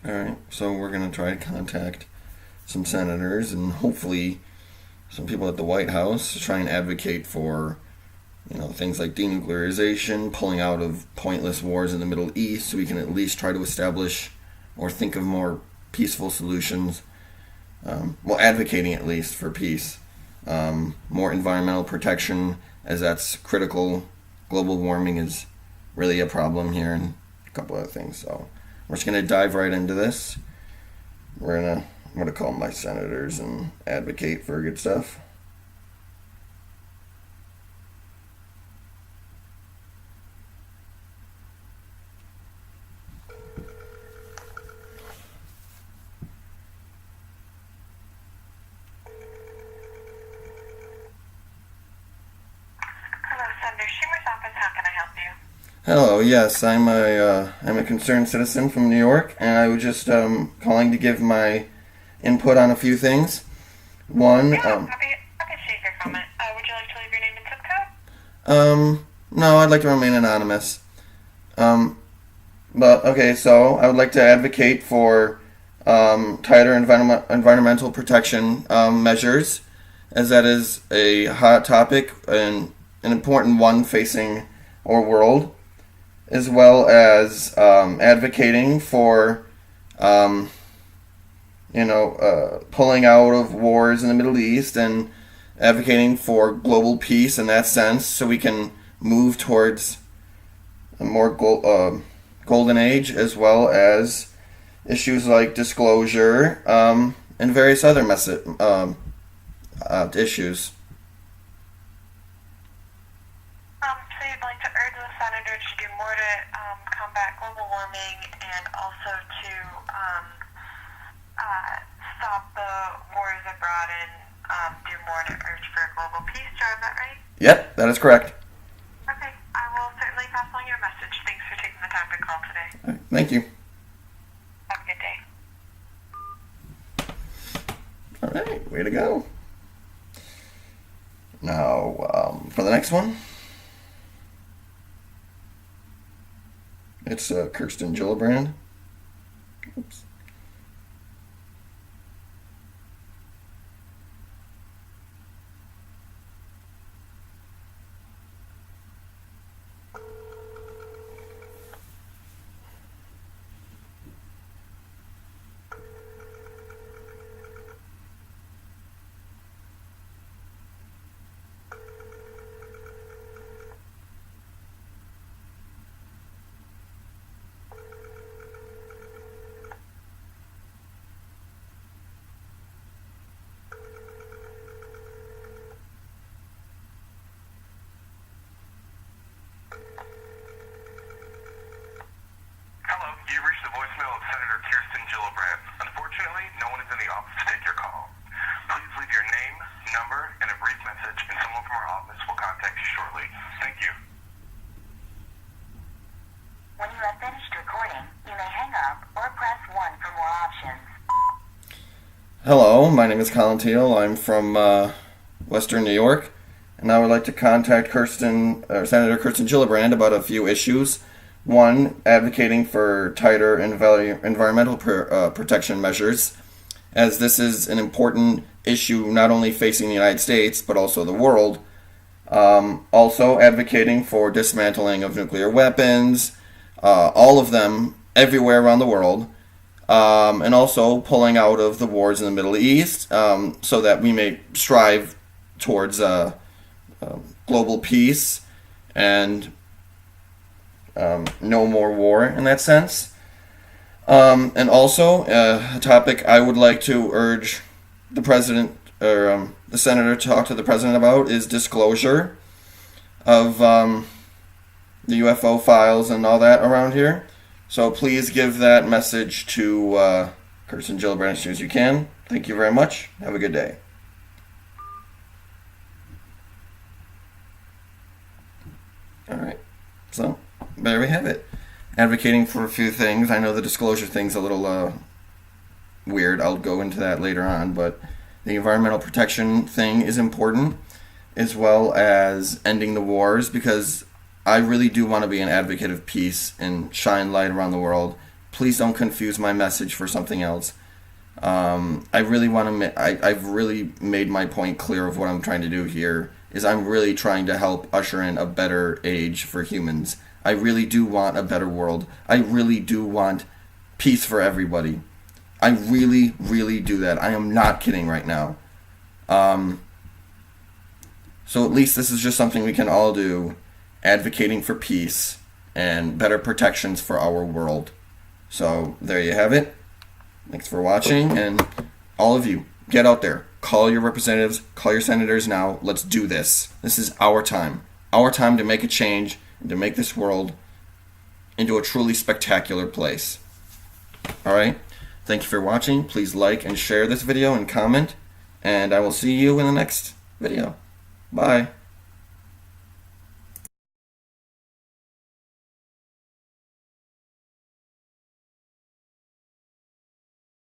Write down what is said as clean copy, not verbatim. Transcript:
All right, so we're going to try to contact some senators and hopefully some people at the White House to try and advocate for, things like denuclearization, pulling out of pointless wars in the Middle East, so we can at least try to establish or think of more peaceful solutions. Advocating at least for peace. More environmental protection, as that's critical. Global warming is really a problem here, and a couple other things. So we're just going to dive right into this. I'm going to call my senators and advocate for good stuff. Hello, Senator Schumer's office. How can I help you? Hello, yes, I'm a concerned citizen from New York, and I was just calling to give my input on a few things. One, Yeah, happy to take your comment. Would you like to leave your name and zip code? no, I'd like to remain anonymous. But okay, so I would like to advocate for tighter environmental protection measures, as that is a hot topic and an important one facing our world, as well as advocating for pulling out of wars in the Middle East and advocating for global peace in that sense, so we can move towards a more golden age, as well as issues like disclosure and various other issues. So you'd like to urge the senator to do more to combat global warming and also to stop the wars abroad and do more to urge for global peace. Joe, is that right? Yep, that is correct. Okay, I will certainly pass along your message. Thanks for taking the time to call today. All right, thank you. Have a good day. All right, way to go. Now, for the next one, it's Kirsten Gillibrand. Oops. Hello, you reached the voicemail of Senator Kirsten Gillibrand. Unfortunately, no one is in the office to take your call. Please leave your name, number, and a brief message, and someone from our office will contact you shortly. Thank you. When you have finished recording, you may hang up or press 1 for more options. Hello, my name is Colin Teal. I'm from Western New York, and I would like to contact Senator Kirsten Gillibrand about a few issues. One, advocating for tighter environmental protection measures, as this is an important issue not only facing the United States, but also the world. Also, advocating for dismantling of nuclear weapons, all of them, everywhere around the world. And also pulling out of the wars in the Middle East, so that we may strive towards global peace and no more war in that sense. And also, a topic I would like to urge the president or the senator to talk to the president about is disclosure of the UFO files and all that around here. So please give that message to Kirsten Gillibrand as soon as you can. Thank you very much. Have a good day. All right. So there we have it. Advocating for a few things. I know the disclosure thing's a little weird. I'll go into that later on. But the environmental protection thing is important, as well as ending the wars, because I really do want to be an advocate of peace and shine light around the world. Please don't confuse my message for something else. I really want to. I've really made my point clear of what I'm trying to do here. Is I'm really trying to help usher in a better age for humans. I really do want a better world. I really do want peace for everybody. I really, really do that. I am not kidding right now. So at least this is just something we can all do, advocating for peace and better protections for our world. So there you have it. Thanks for watching, and all of you, get out there. Call your representatives, call your senators now. Let's do this. This is our time. Our time to make a change and to make this world into a truly spectacular place. Alright? Thank you for watching. Please like and share this video and comment. And I will see you in the next video. Bye.